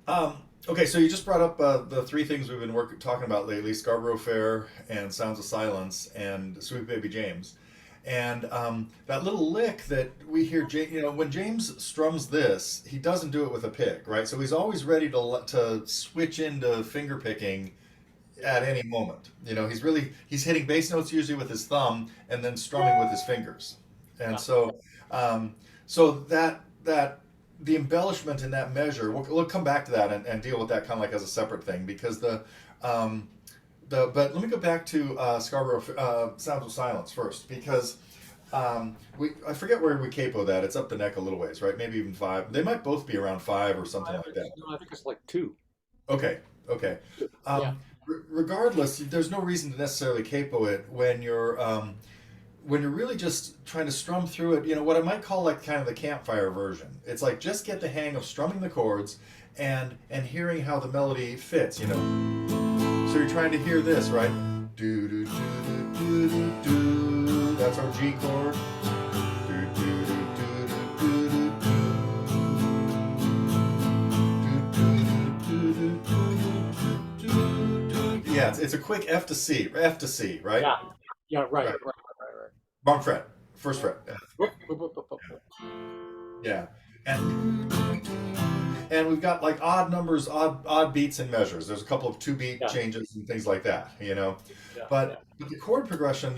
Um, okay, so you just brought up the three things we've been talking about lately: Scarborough Fair and Sounds of Silence and Sweet Baby James. And that little lick that we hear, when James strums this, he doesn't do it with a pick, right? So he's always ready to switch into finger picking at any moment. He's hitting bass notes usually with his thumb and then strumming with his fingers. And Yeah. um, so that the embellishment in that measure, we'll come back to that and deal with that kind of like as a separate thing because um, but let me go back to Scarborough Sounds of Silence first because I forget where we capo that. It's up the neck a little ways, right? Maybe even five. They might both be around five or something like that. No, I think it's like two. Okay, okay. Yeah. Regardless, there's no reason to necessarily capo it when you're really just trying to strum through it. What I might call like kind of the campfire version. It's like just get the hang of strumming the chords and hearing how the melody fits. So you're trying to hear this, right? Do do do do do do do. That's our G chord. Do do do do do do do. Yeah, it's a quick F to C, right? Yeah. Yeah. Right. Right. Right. Wrong fret, first Yeah. fret. Whoop, whoop, whoop, whoop, whoop, whoop. Yeah, and we've got like odd numbers, odd beats and measures. There's a couple of two beat Yeah. changes and things like that. Yeah. Yeah. But the chord progression,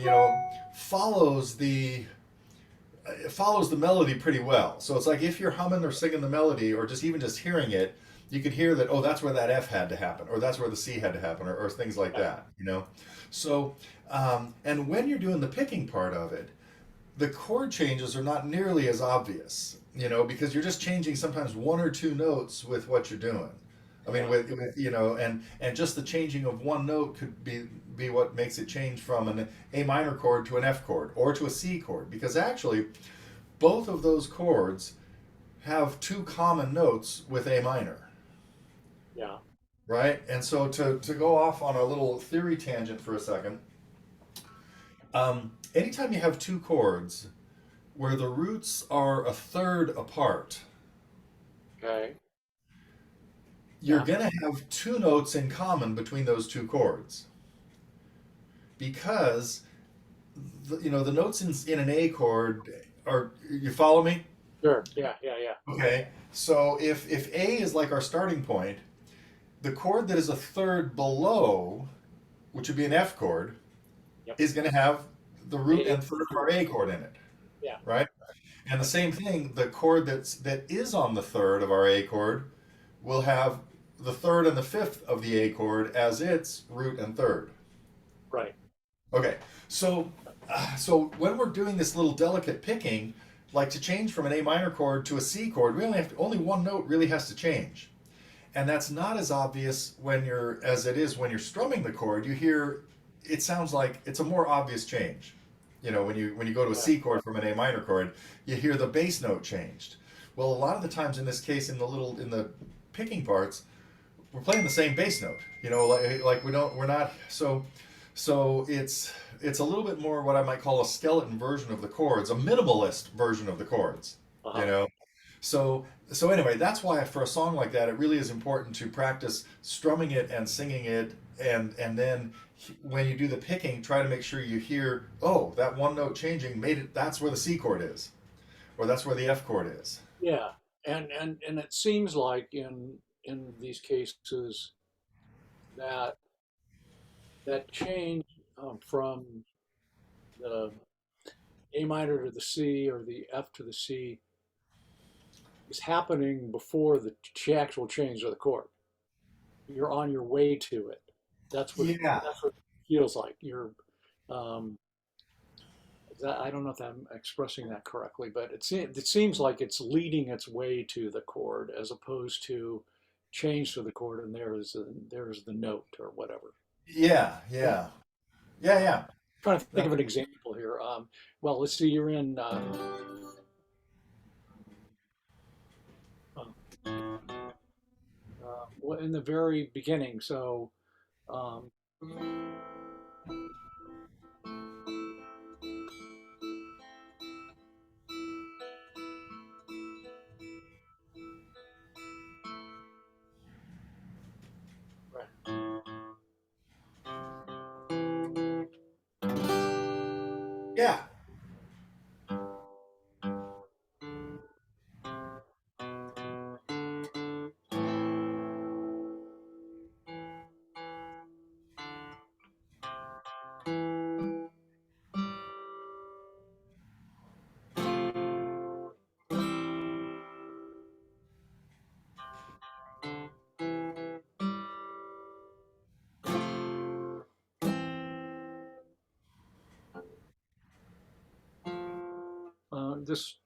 follows the it follows the melody pretty well. So it's like if you're humming or singing the melody, or just even just hearing it, you could hear that. Oh, that's where that F had to happen, or that's where the C had to happen, or things like Yeah. that. So and when you're doing the picking part of it, the chord changes are not nearly as obvious, because you're just changing sometimes one or two notes with what you're doing. I mean, Yeah. and just the changing of one note could be what makes it change from an A minor chord to an F chord or to a C chord, because actually both of those chords have two common notes with A minor, Yeah. right? And so to go off on a little theory tangent for a second, anytime you have two chords where the roots are a third apart, Okay. you're Yeah. going to have two notes in common between those two chords because the notes in an A chord are, you follow me? Sure. Yeah. Yeah. Yeah. Okay. So if A is like our starting point, the chord that is a third below, which would be an F chord, Yep. is going to have the root A. and third of our A chord in it, Yeah. right? And the same thing, the chord that is on the third of our A chord will have the third and the fifth of the A chord as its root and third. Right. Okay, so when we're doing this little delicate picking, like to change from an A minor chord to a C chord, we only one note really has to change, and that's not as obvious as it is when you're strumming the chord. You hear it sounds like it's a more obvious change. When you go to a Yeah. C chord from an A minor chord, you hear the bass note changed. Well, a lot of the times in this case, in the picking parts, we're playing the same bass note. Like we're not so it's a little bit more what I might call a skeleton version of the chords, a minimalist version of the chords. You Uh-huh. know, so anyway, that's why for a song like that, it really is important to practice strumming it and singing it, and then when you do the picking, try to make sure you hear, oh, that one note changing made it. That's where the C chord is, or that's where the F chord is. Yeah. And it seems like in these cases that that change from the A minor to the C or the F to the C is happening before the actual change of the chord. You're on your way to it. Yeah, That's what it feels like. Um, I don't know if I'm expressing that correctly, but it seems like it's leading its way to the chord as opposed to change to the chord and there's the note or whatever. yeah, Yeah. yeah, yeah, yeah. Trying to think That- of an example here. Well, let's see. You're in well, in the very beginning. So um, Yeah. This.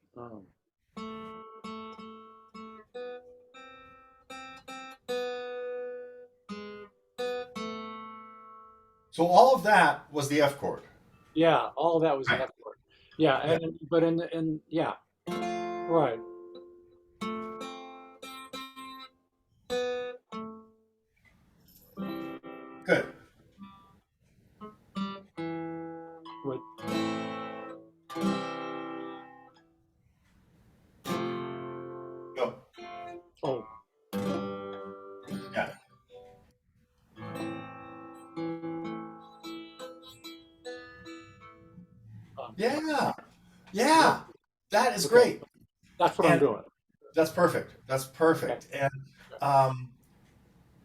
So all of that was the F chord. Yeah, all of that was the Right. F chord. Yeah, Yeah. but yeah, right, Good. right. Go. Oh, Yeah. Yeah. yeah. Yeah. That is Okay, great. that's what I'm And doing. that's perfect. That's Okay, perfect. And um,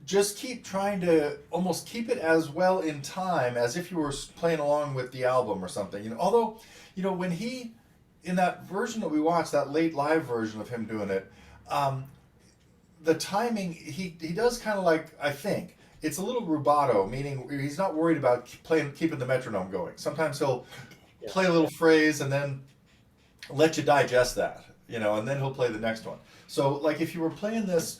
just keep trying to almost keep it as well in time as if you were playing along with the album or something. Although, when he in that version that we watched, that late live version of him doing it, um, the timing he does kind of like, I think it's a little rubato, meaning he's not worried about keeping the metronome going. Sometimes he'll yeah. play a little phrase and then let you digest that, and then he'll play the next one. So like if you were playing this,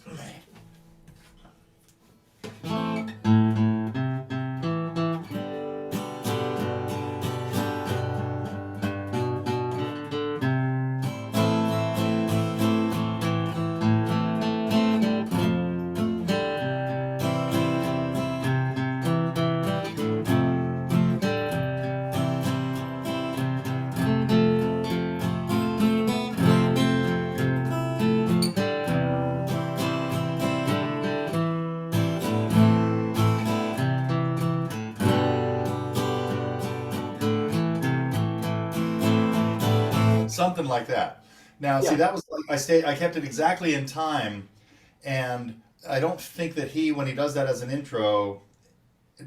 something like that. Now, see, Yeah, that was like I kept it exactly in time, and I don't think that he, when he does that as an intro,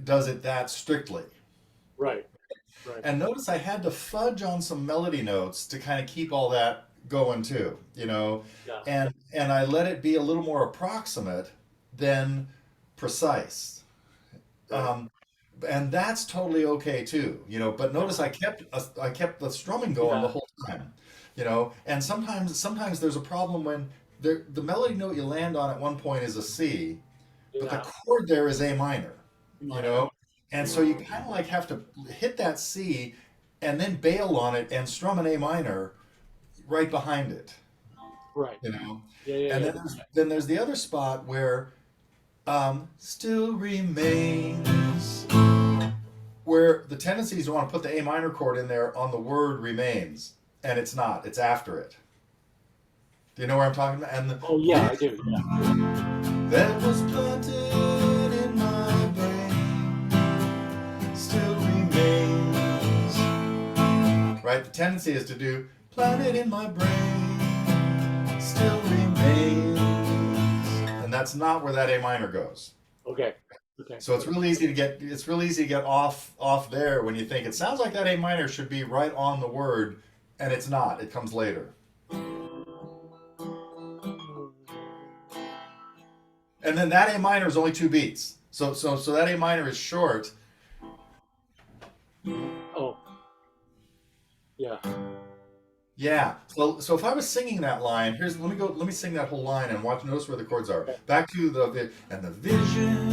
does it that strictly. right, right. And notice I had to fudge on some melody notes to kind of keep all that going too, Yeah, and I let it be a little more approximate than precise. right. Um, and that's totally okay too, but Yeah, notice I kept the strumming going the yeah, whole time, and sometimes there's a problem when the melody note you land on at one point is a C, but the yeah. chord there is A minor, you Minor. know, and so you kind of like have to hit that C and then bail on it and strum an A minor right behind it, Right. you know, Yeah, yeah, and yeah. then there's the other spot where still remains, where the tendency is to want to put the A minor chord in there on the word remains, and it's not. It's after it. Do you know where I'm talking about? And the Oh, yeah, I do. Yeah, vision that was planted in my brain still remains. Right? The tendency is to do planted in my brain still remains. And that's not where that A minor goes. okay, okay. So it's real easy to get off there when you think it sounds like that A minor should be right on the word, and it's not. It comes later. And then that A minor is only two beats. So that A minor is short. Oh, yeah. Yeah. So if I was singing that line, let me sing that whole line and notice where the chords are. Okay. Back to and the vision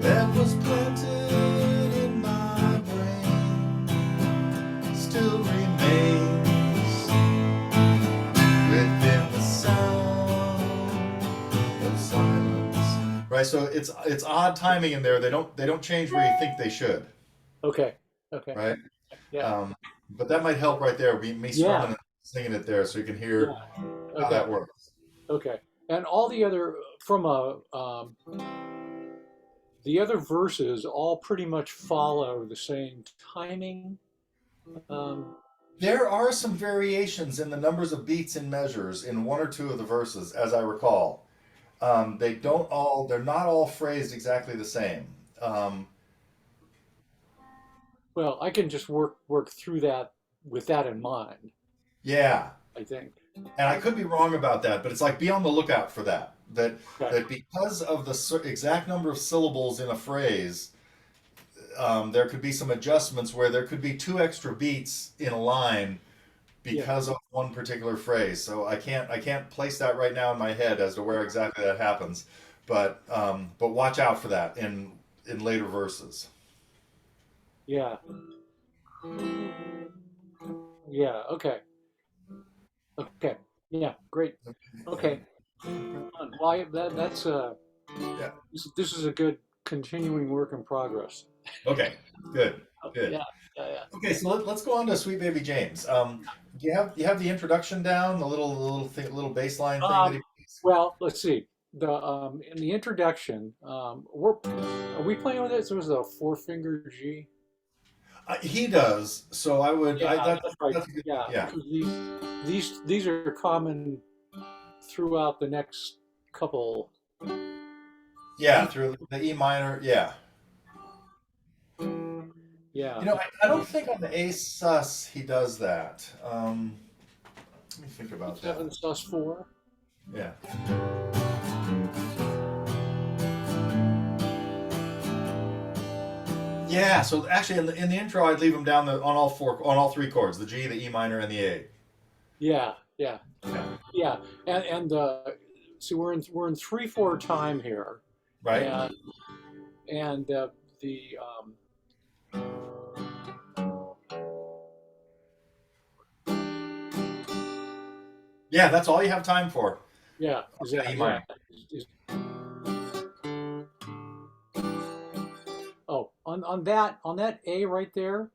that was planted in my brain still remains within the sound of silence. Right? So it's odd timing in there. They don't change where you think they should, Okay, okay. right? Yeah, Um, but that might help right there. Me strumming yeah, and singing it there, so you can yeah. hear how Okay, that works. okay. And all the other from a the other verses all pretty much follow the same timing. Um, There are some variations in the numbers of beats in measures in one or two of the verses, as I recall. They don't all, they're not all phrased exactly the same. Um, well, I can just work through that with that in mind, yeah, I think. and I could be wrong about that, but it's like be on the lookout for that. Okay. That because of the exact number of syllables in a phrase, there could be some adjustments where there could be two extra beats in a line Yeah. because of one particular phrase. So I can't place that right now in my head as to where exactly that happens, but watch out for that in later verses. Yeah. Yeah. Okay. Okay. Yeah. Great. Okay. Well, that's Yeah. this is a good continuing work in progress. Okay. Good. Good. Yeah. Yeah. Yeah. Okay, so let's go on to Sweet Baby James. Do you have the introduction down, the little baseline thing that Um, he? well, let's see. The in the introduction, are we playing with this? It was a four finger G. He does. So I would. Yeah, that's right. That's a good. Yeah, Yeah. because these are common throughout the next couple. Yeah. Through the E minor. Yeah. Yeah, You know, I don't think on the A sus he does that. Let me think about that. E7 sus 4. Yeah. Yeah. So actually, in the intro, I'd leave him down on all three chords: the G, the E minor, and the A. Yeah, yeah, Yeah. yeah. And see, we're in 3/4 time here, Right. and the Yeah. That's all you have time for. yeah is The E that yeah minor. is, oh on that A right there,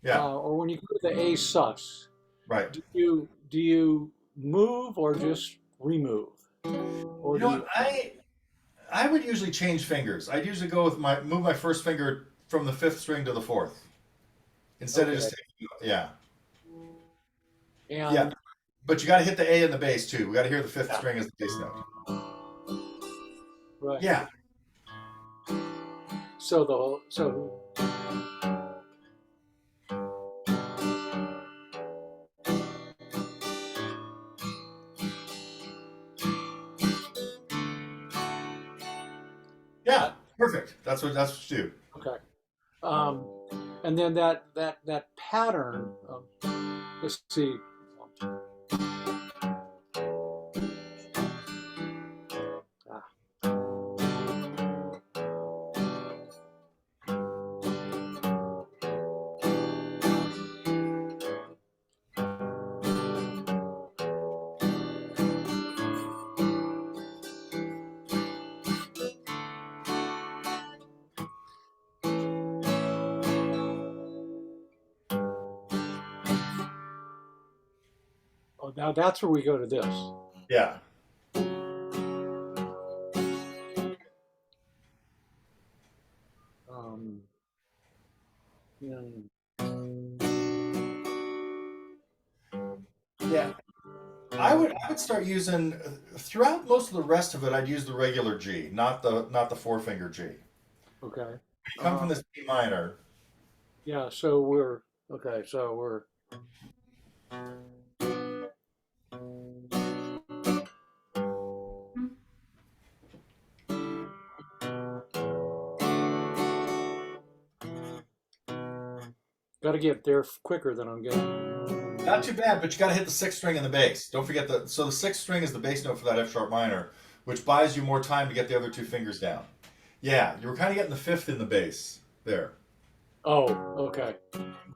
Yeah. or when you go to the A sus, Right. do you move or just remove, or You know do what? you? I would usually change fingers. I'd usually go with my move my first finger from the fifth string to the fourth instead of Okay, just taking. Yeah. Yeah. and But you got to hit the A in the bass too. We got to hear the fifth string as the bass note. right. Yeah. So Yeah. that Perfect. That's what you do. okay. Um, and then that pattern. Let's see. Ah, oh, now that's where we go to this. Yeah. Um, hmm, Yeah. I would start using throughout most of the rest of it. I'd use the regular G, not the four finger G. okay. You come Uh, from this B minor. yeah. So we're okay. So we're got to get there quicker than I'm getting. Not too bad, but you got to hit the sixth string in the bass. Don't forget the sixth string is the bass note for that F sharp minor, which buys you more time to get the other two fingers down. Yeah, you were kind of getting the fifth in the bass there. Oh, okay.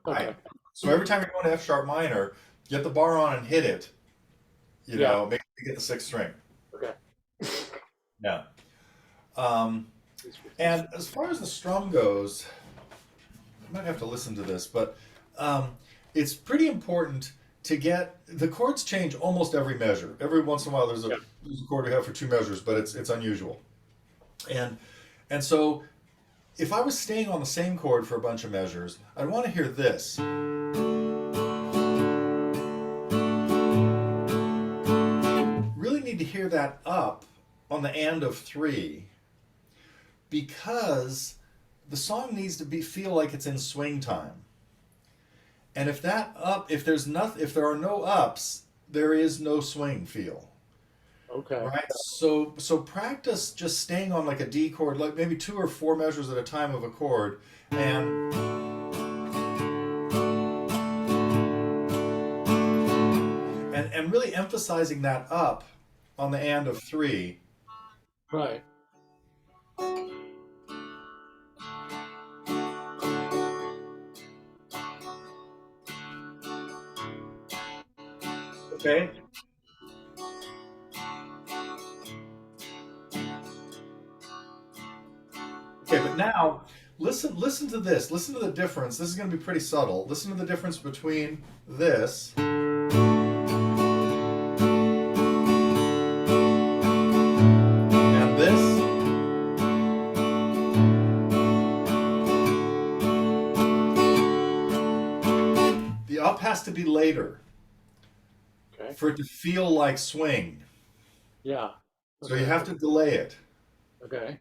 Right. Okay. So every time you're going to F sharp minor, get the bar on and hit it. You Yeah. know, make sure you get the sixth string. Okay. Yeah. Um, and as far as the strum goes, I might have to listen to this, but um, it's pretty important to get the chords change almost every measure. Every once in a while, Yeah. there's a chord we have for two measures, but it's unusual. And and so if I was staying on the same chord for a bunch of measures, I'd want to hear this. Really need to hear that up on the and of three because the song needs to be feel like it's in swing time. And if there are no ups, there is no swing feel. Okay. Right. So practice just staying on like a D chord, like maybe two or four measures at a time of a chord, and and really emphasizing that up on the and of three. Right. Okay. Okay, but now listen to this. Listen to the difference. This is going to be pretty subtle. Listen to the difference between this and this. The up has to be later Okay. for it to feel like swing. Yeah. So you Okay. have to delay it. Okay.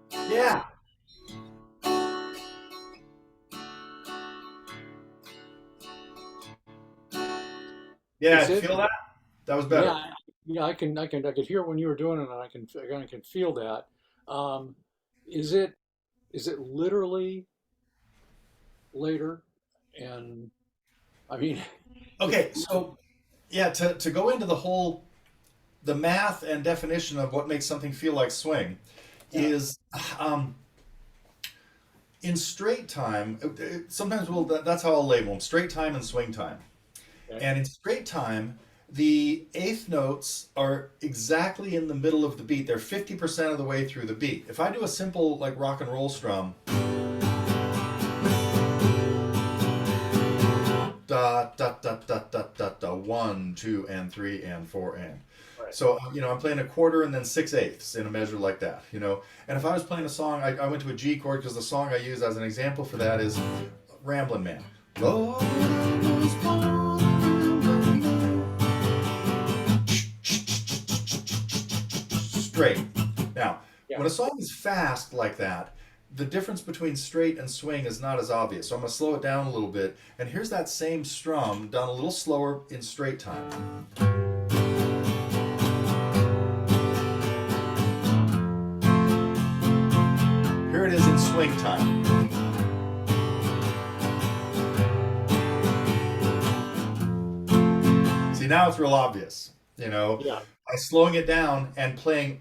Okay. Yeah. Yeah, Is it? feel that? That was Yeah. better. Yeah. I could hear when you were doing it, and I can feel that. Um, is it? Is it literally later? And I mean, if Okay, so yeah, to go into the math and definition of what makes something feel like swing yeah. is um, in straight time. Sometimes that's how I'll label them: straight time and swing time. Okay. And in straight time, the eighth notes are exactly in the middle of the beat. They're 50% of the way through the beat. If I do a simple like rock and roll strum, da da da da da da da, one, two, and three, and four, and. Right. So I'm playing a quarter and then six eighths in a measure like that. And if I was playing a song, I went to a G chord because the song I use as an example for that is "Ramblin' Man." Lord, I was born straight. Now, Yeah. when a song is fast like that, the difference between straight and swing is not as obvious. So I'm going to slow it down a little bit. And here's that same strum done a little slower in straight time. Here it is in swing time. See, now it's real obvious. Yeah. By slowing it down and playing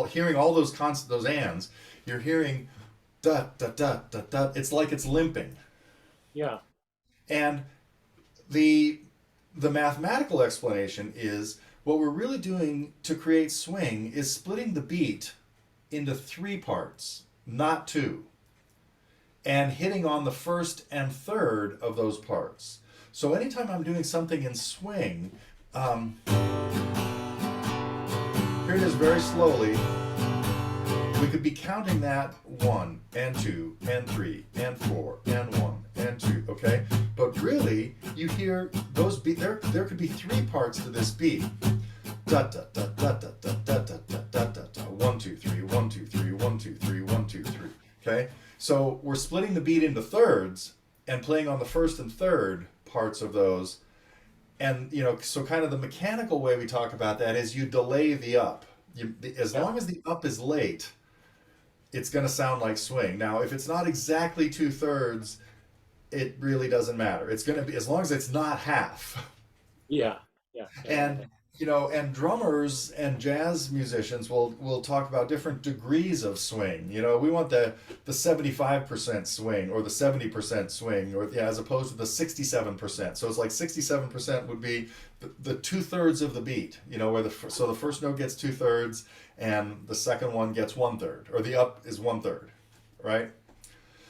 hearing all those ands, you're hearing da da da da da. It's like it's limping. Yeah. And the the mathematical explanation is what we're really doing to create swing is splitting the beat into three parts, not two, and hitting on the first and third of those parts. So anytime I'm doing something in swing, here it is very slowly. We could be counting that one and two and three and four and one and two, okay? But really, you hear those beat. There could be three parts to this beat. Da da da da da da da da da da da da. 1 2 3 1 2 3 1 2 3 1 2 3. Okay, so we're splitting the beat into thirds and playing on the first and third parts of those. And so kind of the mechanical way we talk about that is you delay the up. As Yeah. long as the up is late, it's going to sound like swing. Now, if it's not exactly two thirds, it really doesn't matter. It's going to be as long as it's not half. Yeah. Yeah. Yeah. And and drummers and jazz musicians will talk about different degrees of swing. We want the 75% swing or the 70% swing, or yeah, as opposed to the 67%. So it's like 67% would be the two-thirds of the beat. Where the first note gets two-thirds and the second one gets one-third, or the up is one-third, right?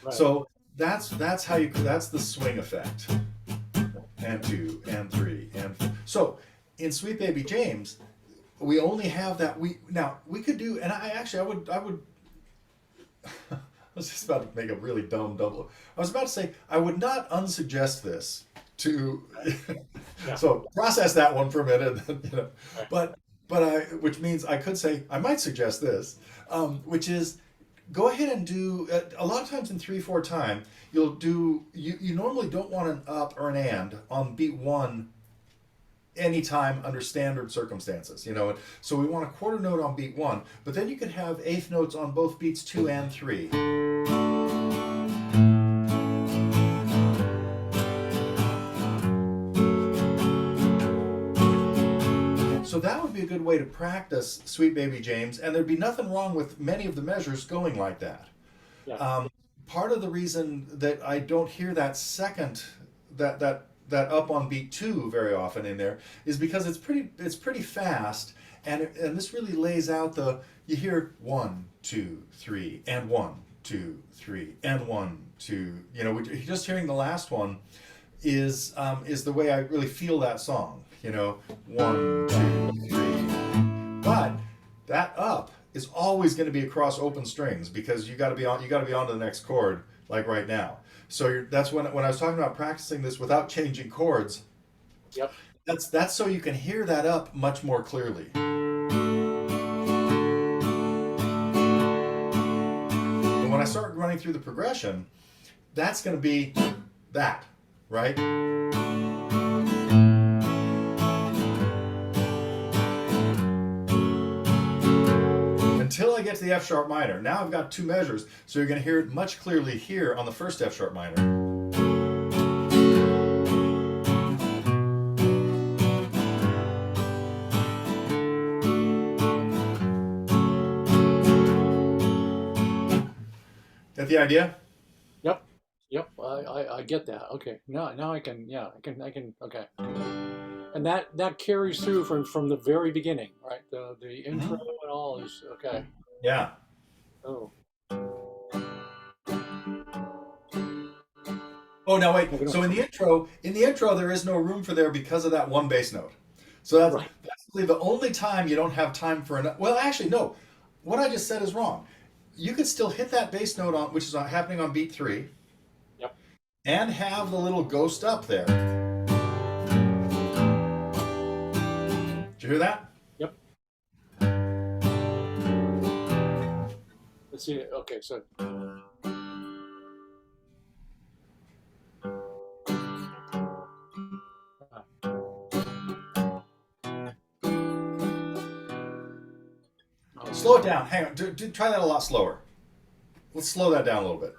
Right. So that's how you that's the swing effect. And two and three and four. So in Sweet Baby James, we only have that. We could do, and I would I was just about to make a really dumb double. I was about to say I would not unsuggest this to. Yeah. So process that one for a minute, Right. but which means I could say I might suggest this, which is go ahead and do a lot of times in 3/4 time you normally don't want an up or an and on beat one anytime under standard circumstances, so we want a quarter note on beat one, but then you can have eighth notes on both beats two and three. So that would be a good way to practice Sweet Baby James, and there'd be nothing wrong with many of the measures going like that. Yeah. Part of the reason that I don't hear that second that up on beat two very often in there is because it's pretty fast, and this really lays out the you hear one two three and one two three and one two. Just hearing the last one is the way I really feel that song. One two three, but that up is always going to be across open strings because you got to be on to the next chord like right now. So that's when I was talking about practicing this without changing chords. Yep. That's so you can hear that up much more clearly. And when I start running through the progression, that's going to be that, right? Until I get to the F sharp minor. Now I've got two measures, so you're going to hear it much clearly here on the first F sharp minor. Get the idea? Yep. Yep. I get that. Okay. Now I can. Yeah. I can. Okay. And that carries through from the very beginning, right? The intro Mhm. and all is okay. Yeah. Oh. Oh, now wait. No, we don't. So in the intro, there is no room for there because of that one bass note. So that's Right. basically the only time you don't have time for an. Well, actually, no. What I just said is wrong. You could still hit that bass note on, which is happening on beat three, Yep. and have the little ghost up there. Did you hear that? Yep. Let's see. Okay. So. Slow it down. Hang on. Try that a lot slower. Let's slow that down a little bit.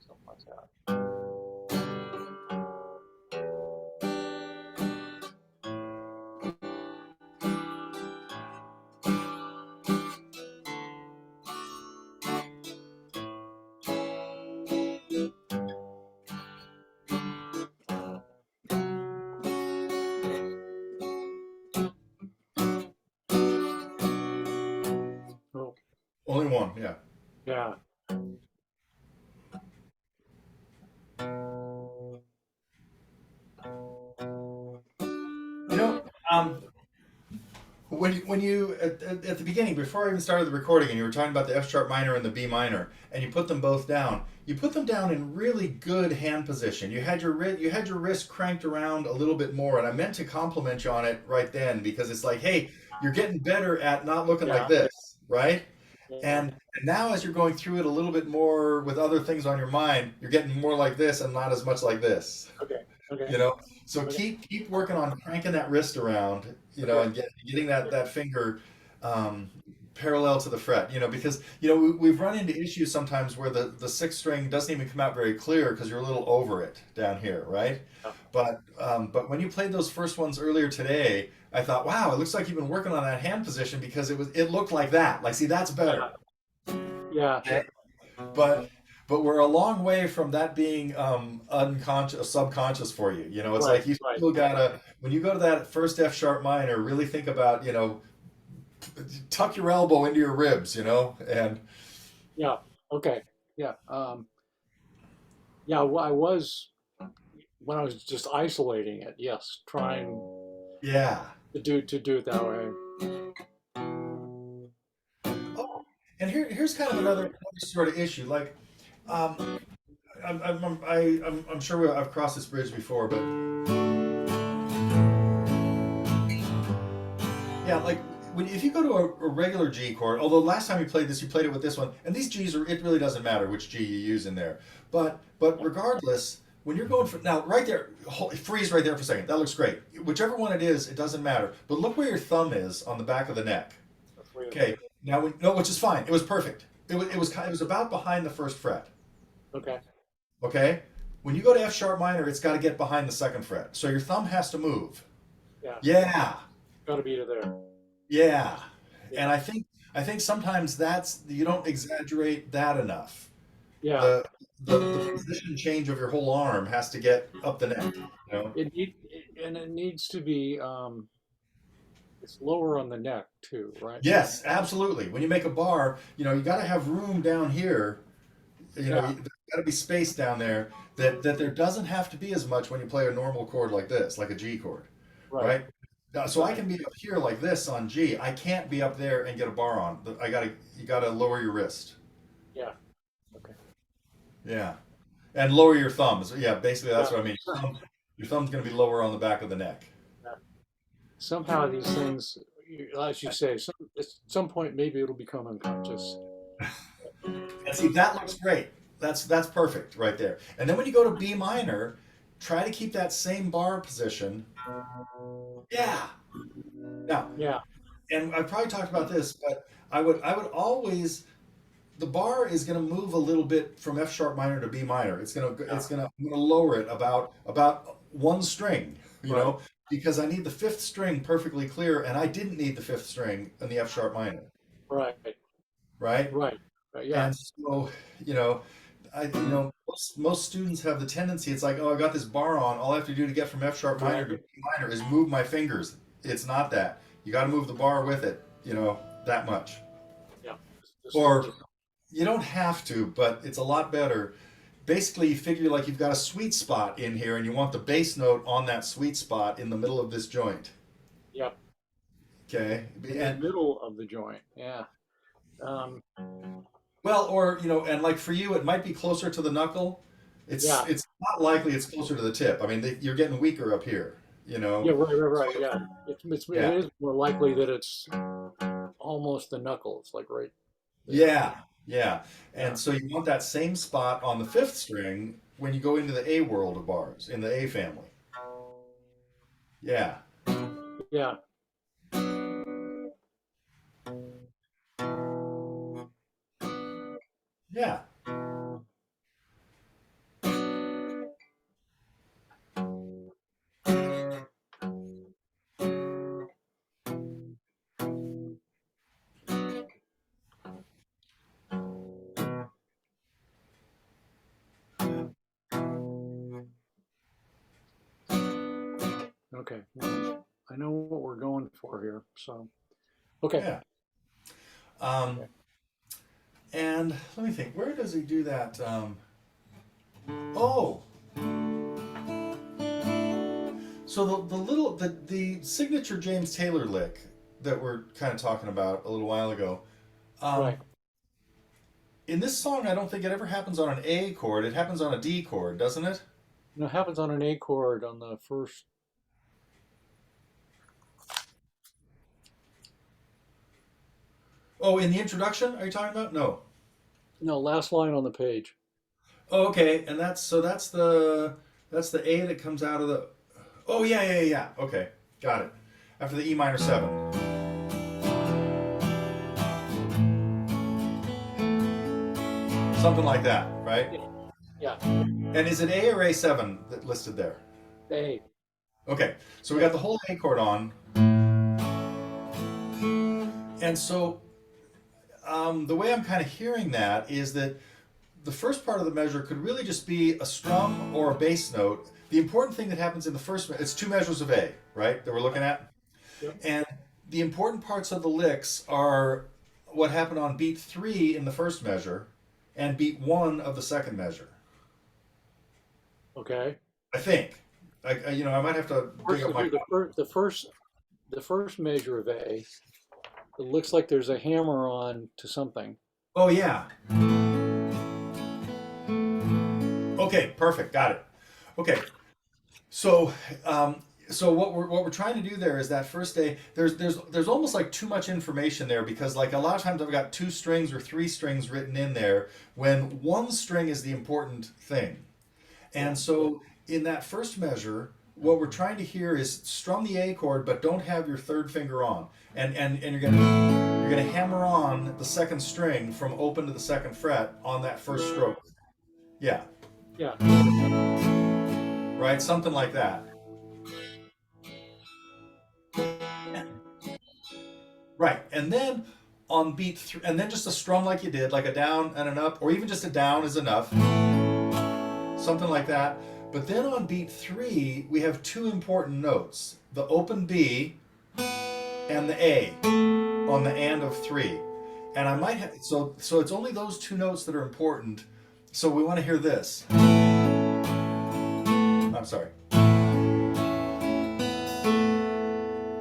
Something like that. Oh. Only one. Yeah. Yeah. You know, um, when you at the beginning, before I even started the recording, and you were talking about the F sharp minor and the B minor, and you put them both down. You put them down in really good hand position. You had your wrist cranked around a little bit more, and I meant to compliment you on it right then because it's like, hey, you're getting better at not looking like Yeah. this, right? Yeah. And now as you're going through it a little bit more with other things on your mind, you're getting more like this and not as much like this. Okay. Okay. you know so Okay. keep working on cranking that wrist around, Okay. and getting that finger um, parallel to the fret, because we've run into issues sometimes where the sixth string doesn't even come out very clear because you're a little over it down here, right? Yeah. But when you played those first ones earlier today, I thought, wow, it looks like you've been working on that hand position because it looked like that, like, see, that's better. Yeah. Okay? But but we're a long way from that being unconscious, subconscious for you. You know, it's Right, like you right. still gotta, when you go to that first F sharp minor, really think about, tuck your elbow into your ribs, and Yeah. Okay. Yeah. Yeah. I was when I was just isolating it. Yes, trying yeah. to do it that way. Oh, and here's kind of another sort of issue. Like, um, I'm sure I've crossed this bridge before, but yeah, like if you go to a regular G chord, although last time you played this, you played it with this one, and these Gs are it really doesn't matter which G you use in there. But regardless, when you're going for now, right there, freeze right there for a second. That looks great. Whichever one it is, it doesn't matter. But look where your thumb is on the back of the neck. That's weird. Okay, now no, which is fine. It was perfect. It was about behind the first fret. Okay. Okay, when you go to F sharp minor, it's got to get behind the second fret. So your thumb has to move. Yeah. Yeah, Got to be to there. yeah, and Yeah. I think sometimes that's you don't exaggerate that enough. Yeah. The the position change of your whole arm has to get up the neck. You know. And it needs to be it's lower on the neck too, right? Yes, absolutely. When you make a bar, you got to have room down here. Yeah. There's got to be space down there that there doesn't have to be as much when you play a normal chord like this, like a G chord, Right. right? So I Right. can be up here like this on G. I can't be up there and get a bar on. You gotta lower your wrist. Yeah. Okay. Yeah, and lower your thumbs. Yeah, basically Yeah. that's what I mean. Your thumb's gonna be lower on the back of the neck. Yeah. Somehow these things, as you say, at some point maybe it'll become unconscious. And see, that looks great. That's perfect right there. And then when you go to B minor, try to keep that same bar position. Yeah. Now, Yeah. and I probably talked about this, but I would always the bar is going to move a little bit from F sharp minor to B minor. Yeah. I'm going to lower it about one string, Right. because I need the fifth string perfectly clear, and I didn't need the fifth string in the F sharp minor, Right. right? Right. Yeah. And so, you know, most students have the tendency. It's like, oh, I got this bar on. All I have to do to get from F sharp minor Drag to it. B minor is move my fingers. It's not that. You got to move the bar with it. That much. Yeah. Just Or just you don't have to, but it's a lot better. Basically, you figure like you've got a sweet spot in here, and you want the bass note on that sweet spot in the middle of this joint. Yep. Okay, In the and middle of the joint. Yeah. Um, well, or and like for you, it might be closer to the knuckle. It's yeah. it's not likely it's closer to the tip. I mean, you're getting weaker up here. You Yeah. know. Right. Right. Right. Yeah. It Yeah. is more likely that it's almost the knuckles, like right there. Yeah. Yeah. Yeah. And so you want that same spot on the fifth string when you go into the A world of bars in the A family. Yeah. Yeah. Yeah. Okay. Well, I know what we're going for here. So, okay. Yeah. Um, Okay. and let me think. Where does he do that? Oh, so the signature James Taylor lick that we're kind of talking about a little while ago. Right. Um, in this song, I don't think it ever happens on an A chord. It happens on a D chord, doesn't it? And it happens on an A chord on the first. Oh, in the introduction, are you talking about? No. No, last line on the page. Oh, okay. And that's the A that comes out of the. Oh yeah, yeah, yeah, yeah. Okay, got it. After the E minor seven, something like that, right? Yeah. Yeah. And is it A or A7 that listed there? A. Okay, so we Yeah. got the whole A chord on, and so the way I'm kind of hearing that is that the first part of the measure could really just be a strum or a bass note. The important thing that happens in the first, it's two measures of A, right, that we're looking at. Yep. And the important parts of the licks are what happened on beat 3 in the first measure and beat 1 of the second measure. Okay. I think. I might have to dig First, up my. the first measure of A, it looks like there's a hammer on to something. Oh, yeah. Okay, perfect. Got it. Okay. So, so what we're trying to do there is that first day there's almost like too much information there because like a lot of times I've got two strings or three strings written in there when one string is the important thing. And so in that first measure, what we're trying to hear is strum the A chord, but don't have your third finger on. And you're gonna hammer on the second string from open to the second fret on that first stroke. Yeah, Yeah. right, something like that. Right, and then on beat three, and then just a strum like you did, like a down and an up, or even just a down is enough, something like that. But then on beat 3, we have two important notes: the open B and the A on the and of 3. And I might have so it's only those two notes that are important. So we want to hear this. I'm sorry.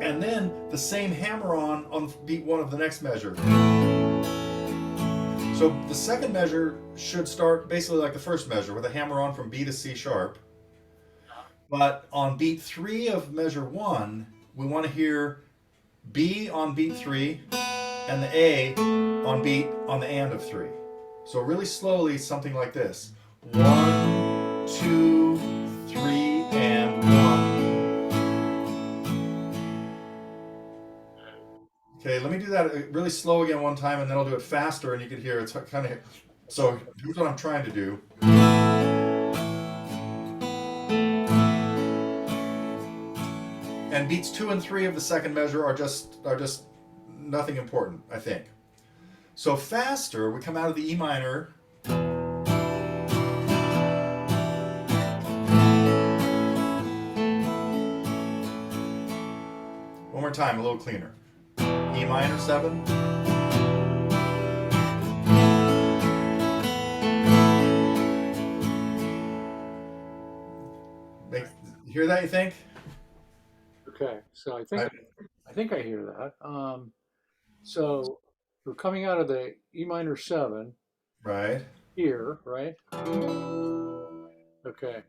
And then the same hammer on beat 1 of the next measure. So the second measure should start basically like the first measure with a hammer on from B to C sharp. But on beat 3 of measure 1, we want to hear B on beat 3 and the A on the and of 3. So really slowly, something like this: 1, 2, 3, and 1. Okay, let me do that really slow again one time, and then I'll do it faster, and you can hear it's kind of. So here's what I'm trying to do. And beats 2 and 3 of the second measure are just nothing important, I think. So faster, we come out of the E minor. One more time, a little cleaner. E minor 7. Hear that, you think? Okay. So I, I think I hear that. So we're coming out of the E minor 7 right. here, right? Okay.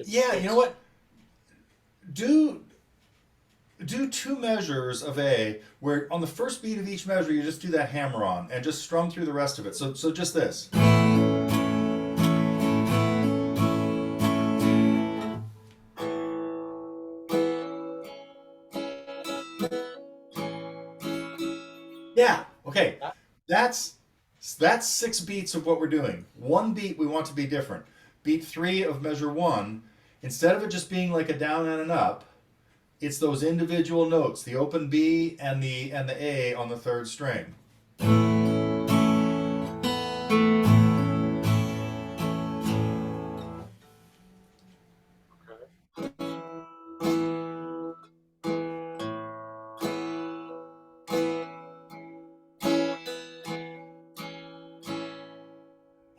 Yeah, you know It's what? Do do two measures of A where on the first beat of each measure you just do that hammer on and just strum through the rest of it. So just this. Yeah. Okay. that. That's that's 6 beats of what we're doing. One beat we want to be different. Beat 3 of measure 1, instead of it just being like a down and an up, it's those individual notes, the open B and the A on the third string.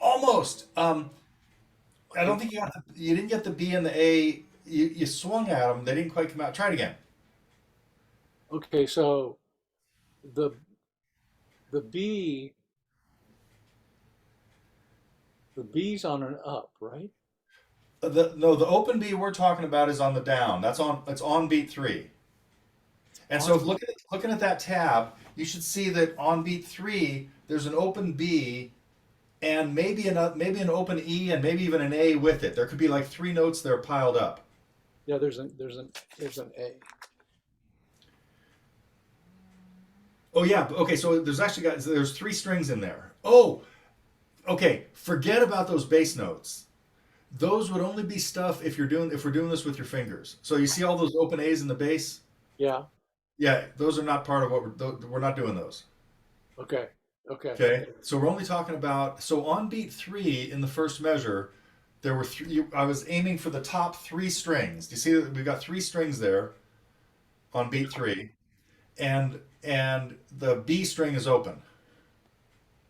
Almost. I don't Okay. think you didn't get the B and the A. You swung at them. They didn't quite come out. Try it again. Okay. So the the B the B's on an up, right? The open B we're talking about is on the down. It's on beat 3. And so On if looking at that tab, you should see that on beat 3 there's an open B and maybe an open E and maybe even an A with it. There could be like 3 notes there piled up. Yeah. There's an A. Oh yeah. Okay. So there's three strings in there. Oh, okay. Forget about those bass notes. Those would only be stuff if we're doing this with your fingers. So you see all those open A's in the bass? Yeah. Yeah, those are not part of we're not doing those. Okay. Okay. Okay. So we're only talking about so on beat three in the first measure, there were three. I was aiming for the top three strings. Do you see that we've got three strings there on beat three, and the B string is open.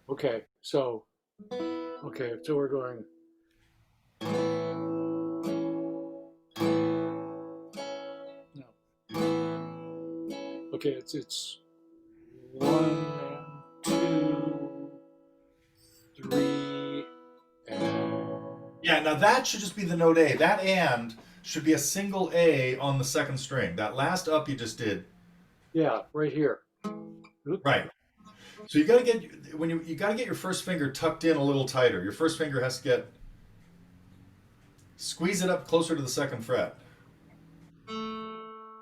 Okay. So okay. So we're going. No. Okay. It's one and two, three, and Yeah. Now that should just be the note A. That and should be a single A on the second string. That last up you just did. yeah, right here. Oop. Right. So you got to get when you got to get your first finger tucked in a little tighter. Your first finger has to get squeeze it up closer to the second fret.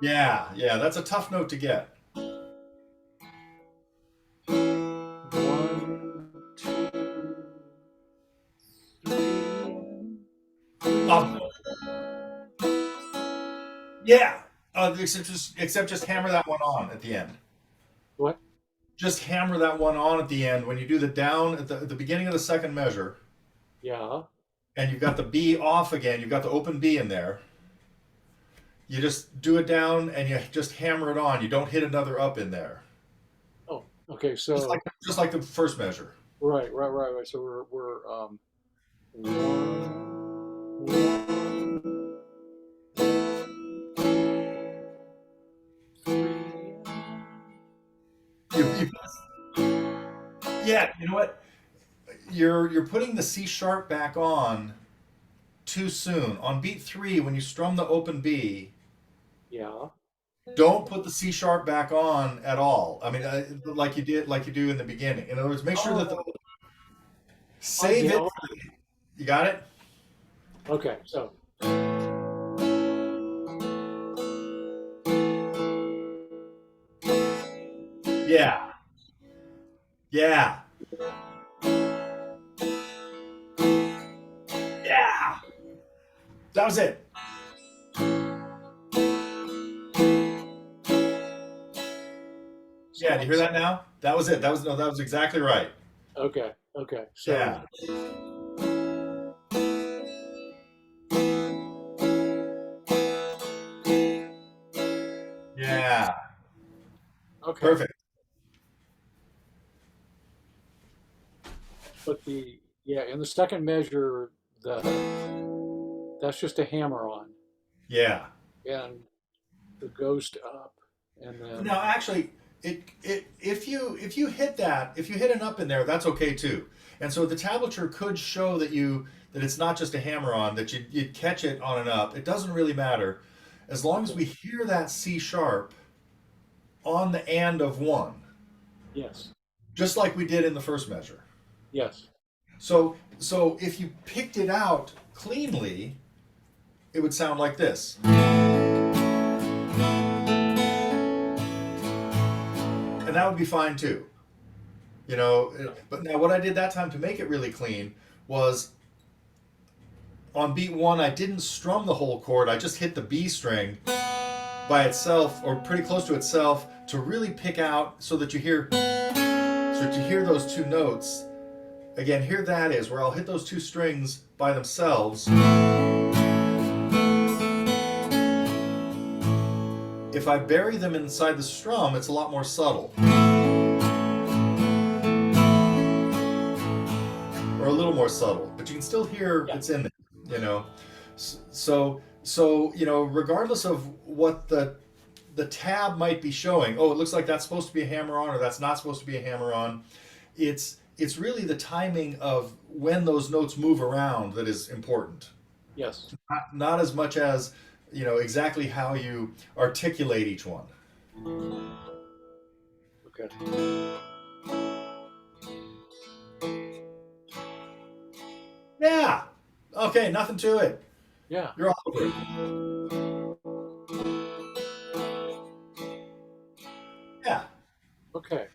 Yeah, yeah, that's a tough note to get. One, two, three. Um, yeah. Except just hammer that one on at the end. What? Just hammer that one on at the end when you do the down at the beginning of the second measure, Yeah. and you've got the B off again. You've got the open B in there. You just do it down and you just hammer it on. You don't hit another up in there. Oh, okay. Just like So just like the first measure. right. So we're one, three. You, yeah, you know what? You're putting the C sharp back on too soon. On beat three, when you strum the open B, Yeah. don't put the C sharp back on at all. I mean, like you do in the beginning. In other words, make sure that Oh, save it. oh, You got it? okay. So Yeah, yeah, yeah. That was it. Yeah, do you hear that now? That was it. That was no, that was exactly right. okay. Okay. So Yeah, yeah. okay. Perfect. But the yeah, in the second measure, the that's just a hammer on, Yeah. and the ghost up, and then Now, actually, if you hit that, if you hit an up in there, that's okay too. And so the tablature could show that it's not just a hammer on, that you'd catch it on an up. It doesn't really matter, as long as we hear that C sharp on the and of one, yes, just like we did in the first measure. yes. So if you picked it out cleanly, it would sound like this. And that would be fine too. You know, but now what I did that time to make it really clean was on beat one, I didn't strum the whole chord. I just hit the B string by itself or pretty close to itself to really pick out so that you hear those two notes. Again, here that is where I'll hit those two strings by themselves. If I bury them inside the strum, it's a lot more subtle. Or a little more subtle, but you can still hear Yeah. it's in there, you know. Regardless of what the tab might be showing, oh, it looks like that's supposed to be a hammer on or that's not supposed to be a hammer on. It's really the timing of when those notes move around that is important. Yes. Not as much as, exactly how you articulate each one. Okay. Yeah. Okay, nothing to it. Yeah. You're all over it. Yeah. Okay.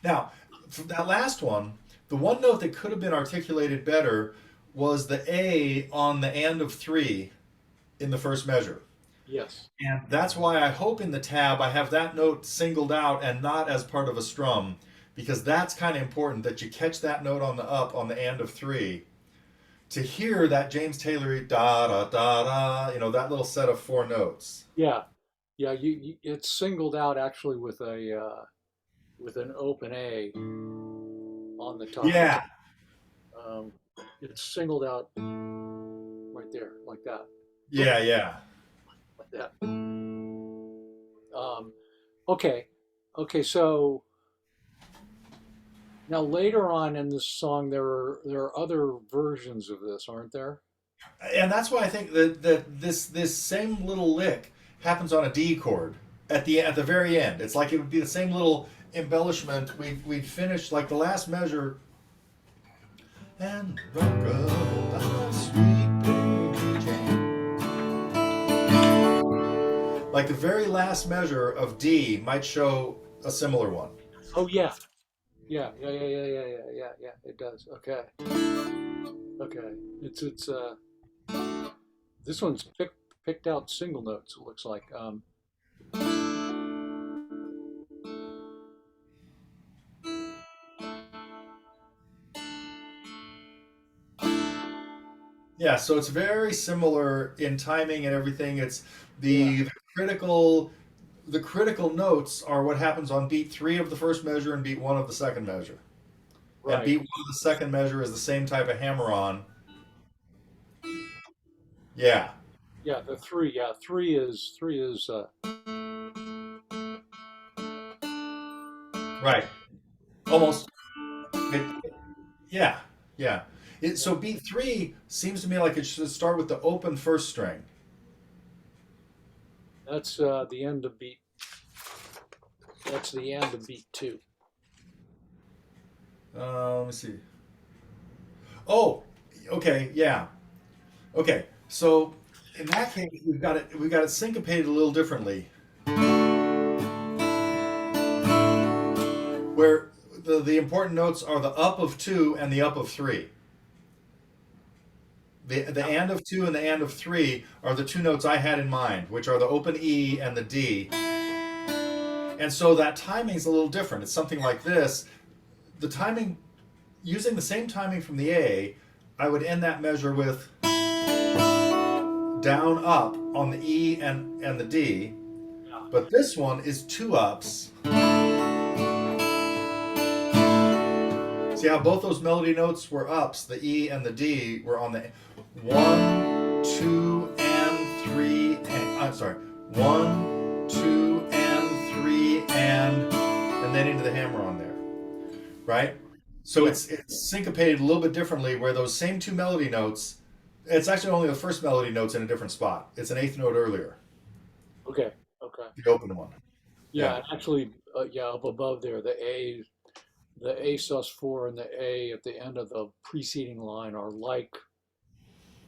Now, for that last one, the one note that could have been articulated better was the A on the and of three in the first measure. Yes. And that's why I hope in the tab I have that note singled out and not as part of a strum, because that's kind of important that you catch that note on the up on the and of three to hear that James Taylor da da da da, that little set of four notes. Yeah. Yeah. It's singled out actually with an open A on the top. Yeah, Um, it's singled out right there, like that, yeah, yeah. like that. Um, okay. Okay. So now later on in this song, there are other versions of this, aren't there? And that's why I think that this same little lick happens on a D chord at the very end. It's like it would be the same little embellishment. We'd finish like the last measure and rock a sweet baby Jane. Like the very last measure of D might show a similar one. Oh yeah. Yeah. Yeah. Yeah. Yeah. Yeah. Yeah. Yeah. Yeah. It does. Okay. Okay. It's this one's picked out single notes. It looks like. Yeah, so it's very similar in timing and everything. It's Yeah. the critical the critical notes are what happens on beat three of the first measure and beat one of the second measure. And Right. beat one of the second measure is the same type of hammer on. Yeah, Yeah. The three. Yeah. Three is. right. Almost. It, yeah, yeah. So beat three seems to me like it should start with the open first string. That's the end of beat. That's the end of beat two. Let me see. Oh, okay, yeah. Okay, so in that case, we've got it syncopated a little differently, where the important notes are the up of two and the up of three. The Yeah. and of two and the and of three are the two notes I had in mind, which are the open E and the D. And so that timing is a little different. It's something like this. The timing, using the same timing from the A, I would end that measure with down up on the E and the D. Yeah. But this one is two ups. See how both those melody notes were ups? The E and the D were on the one, two, and three, and I'm sorry, one, two, and three, and then into the hammer on there, right? So Yeah. it's syncopated a little bit differently, where those same two melody notes, it's actually only the first melody notes in a different spot. It's an eighth note earlier, Okay. Okay. the open one. Yeah. Yeah. And actually, yeah, up above there, the A sus4 and the A at the end of the preceding line are like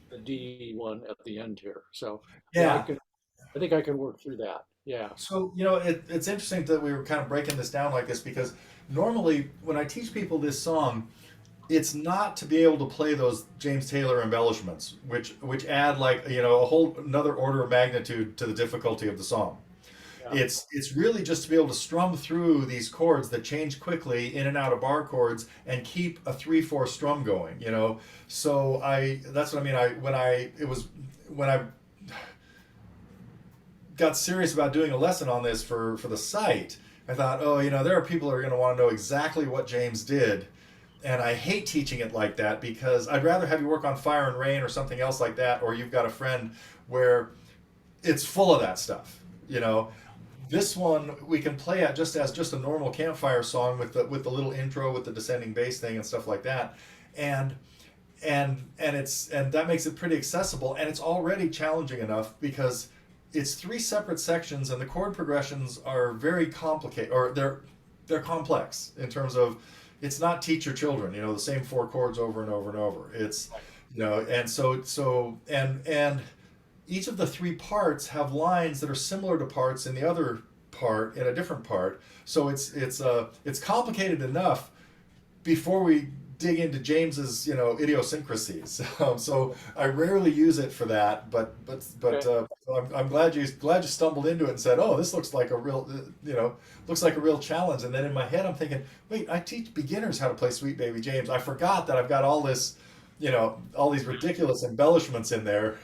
the D one at the end here. So yeah, Yeah. I think I can work through that. Yeah. So, it's interesting that we were kind of breaking this down like this because normally when I teach people this song, it's not to be able to play those James Taylor embellishments, which add like, a whole another order of magnitude to the difficulty of the song. Yeah. It's really just to be able to strum through these chords that change quickly in and out of bar chords and keep a 3/4 strum going. So that's what I mean. When I got serious about doing a lesson on this for the site, I thought, oh, there are people who are going to want to know exactly what James did. And I hate teaching it like that because I'd rather have you work on Fire and Rain or something else like that, or you've got a friend where it's full of that stuff. This one we can play it just as just a normal campfire song with the little intro with the descending bass thing and stuff like that, and and that makes it pretty accessible, and it's already challenging enough because it's three separate sections and the chord progressions are very complicated, or they're complex in terms of it's not teach your children the same four chords over and over and over. It's and and each of the three parts have lines that are similar to parts in the other part in a different part. So it's complicated enough before we dig into James's idiosyncrasies. So I rarely use it for that, but Okay. I'm glad you stumbled into it and said, oh, this looks like a real looks like a real challenge. And then in my head I'm thinking, wait, I teach beginners how to play Sweet Baby James. I forgot that I've got all this, all these ridiculous embellishments in there.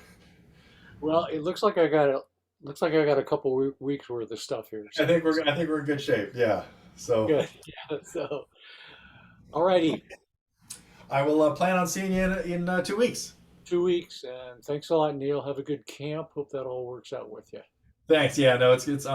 Well, it looks like I got a couple weeks worth of stuff here. I So, think we're in good shape. Yeah. So good. Yeah. So, alrighty, I will plan on seeing you in 2 weeks. 2 weeks, and thanks a lot, Neil. Have a good camp. Hope that all works out with you. Thanks. Yeah. No, it's